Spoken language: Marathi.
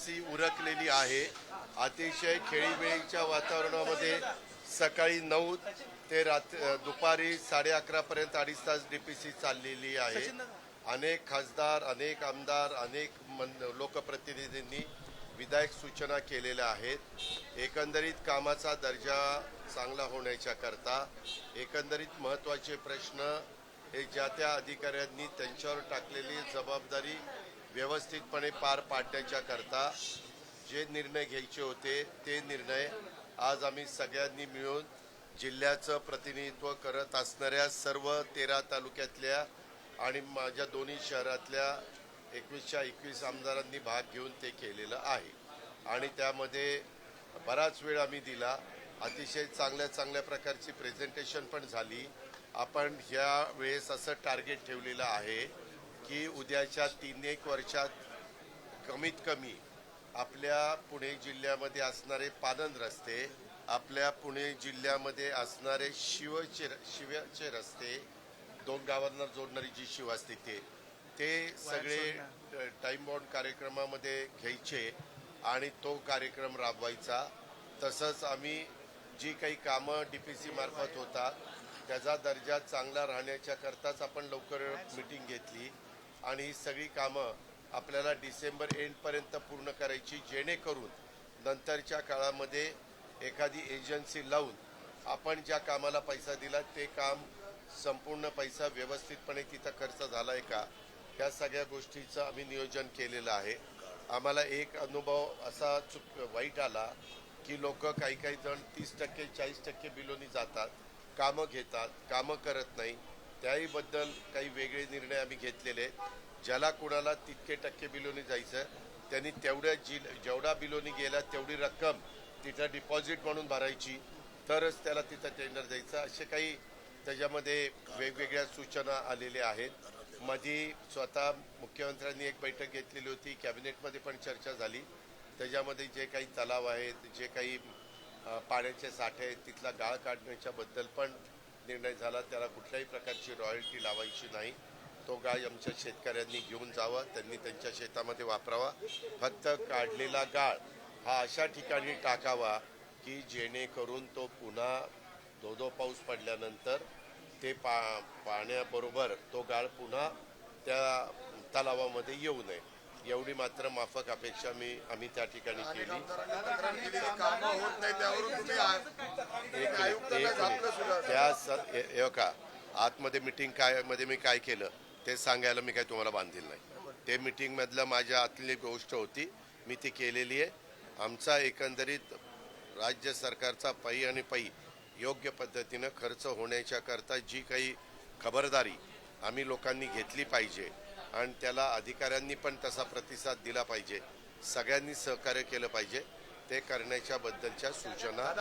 डीपीसी उरकलेली आहे। अतिशय खेळीमेळीच्या वातावरणामध्ये सकाळी 9 ते दुपारी 11:30 पर्यंत 2.5 तास डीपीसी चाललेली आहे। अनेक खासदार, अनेक आमदार, अनेक लोकप्रतिनिधींनी विधायक सूचना केलेल्या आहेत। एकंदरीत कामाचा दर्जा चांगला होण्याच्या करता एकंदरीत महत्त्वाचे प्रश्न हे ज्या त्या अधिकाऱ्यांनी त्यांच्यावर टाकलेली जबाबदारी व्यवस्थितपणे पार पाडण्याच्या करता जे निर्णय घ्यायचे होते ते निर्णय आज आम्ही सगळ्यांनी मिळून जिल्ह्याचं प्रतिनिधित्व करत असणाऱ्या सर्व 13 तालुक्यातल्या आणि माझ्या दोन्ही शहरातल्या 21च्या 21 आमदारांनी भाग घेऊन ते केलेलं आहे। आणि त्यामध्ये बराच वेळ आम्ही दिला। अतिशय चांगल्या प्रकारची प्रेझेंटेशन पण झाली। आपण ह्या वेळेस असं टार्गेट ठेवलेलं आहे की उद्याच्या 3-1 वर्षात कमीत कमी आपल्या पुणे जिल्ह्यामध्ये असणारे पानंद रस्ते, आपल्या पुणे जिल्ह्यामध्ये असणारे शिवचे रस्ते, 2 गावांना जोडणारी जी शिव असते ते सगळे टाइम बाउंड कार्यक्रमामध्ये घ्यायचे आणि तो कार्यक्रम राबवायचा। तसंच आम्ही जी काही कामं डीपीसी मार्फत होतात त्याचा दर्जा चांगला राहण्याच्या करताच आपण लवकर मीटिंग घेतली आणि ही सगळी कामं आपल्याला डिसेंबर एंडपर्यंत पूर्ण करायची, जेणेकरून नंतरच्या काळामध्ये एखादी एजन्सी लावून आपण ज्या कामाला पैसा दिला ते काम संपूर्ण पैसा व्यवस्थितपणे तिथं खर्च झाला आहे का या सगळ्या गोष्टीचं आम्ही नियोजन केलेलं आहे। आम्हाला एक अनुभव असा वाईट आला की लोक काही जण 30% 40% बिलोनी जातात, कामं घेतात, कामं करत नाही। त्याहीबद्दल काही वेगळे निर्णय आम्ही घेतलेले। ज्याला कुणाला तितके टक्के बिलोनी जायचं त्यांनी जेवढा बिलोनी गेला तेवढी रक्कम तिथं डिपॉझिट म्हणून भरायची, तरच त्याला तिथं टेंडर द्यायचं। असे काही त्याच्यामध्ये वेगवेगळ्या सूचना आलेल्या आहेत। मध्ये स्वतः मुख्यमंत्र्यांनी एक बैठक घेतलेली होती, कॅबिनेटमध्ये पण चर्चा झाली। त्याच्यामध्ये जे काही तलाव आहेत, जे काही पाण्याचे साठे आहेत तिथला गाळ काढण्याच्या बद्दल पण निर्णय झाला। त्याला कुठल्याही प्रकारची रॉयल्टी लावायची नाही। तो गाळ आमच्या शेतकऱ्यांनी घेऊन जावा, त्यांनी त्यांच्या शेतामध्ये वापरावा। फक्त काढलेला गाळ हा अशा ठिकाणी टाकावा की जेणेकरून तो पुन्हा धो पाऊस पडल्यानंतर ते पाण्याबरोबर तो गाळ पुन्हा त्या तलावामध्ये येऊ नये, एवढी मात्र माफक अपेक्षा आम्ही त्या ठिकाणी केली। त्या आतमध्ये मीटिंग मध्ये मी काय केलं ते सांगायला मी काय तुम्हाला बांधील नाही। ते मीटिंग मधलं माझ्या आतली गोष्ट होती, मी ती केलेली आहे। आमचा एकंदरीत राज्य सरकारचा पै योग्य पद्धतीनं खर्च होण्याच्या करता जी काही खबरदारी आम्ही लोकांनी घेतली पाहिजे आणि त्याला अधिकाऱ्यांनी पण तसा प्रतिसाद दिला पाहिजे, सगळ्यांनी सहकार्य केलं पाहिजे, ते करण्याच्या बद्दलच्या सूचना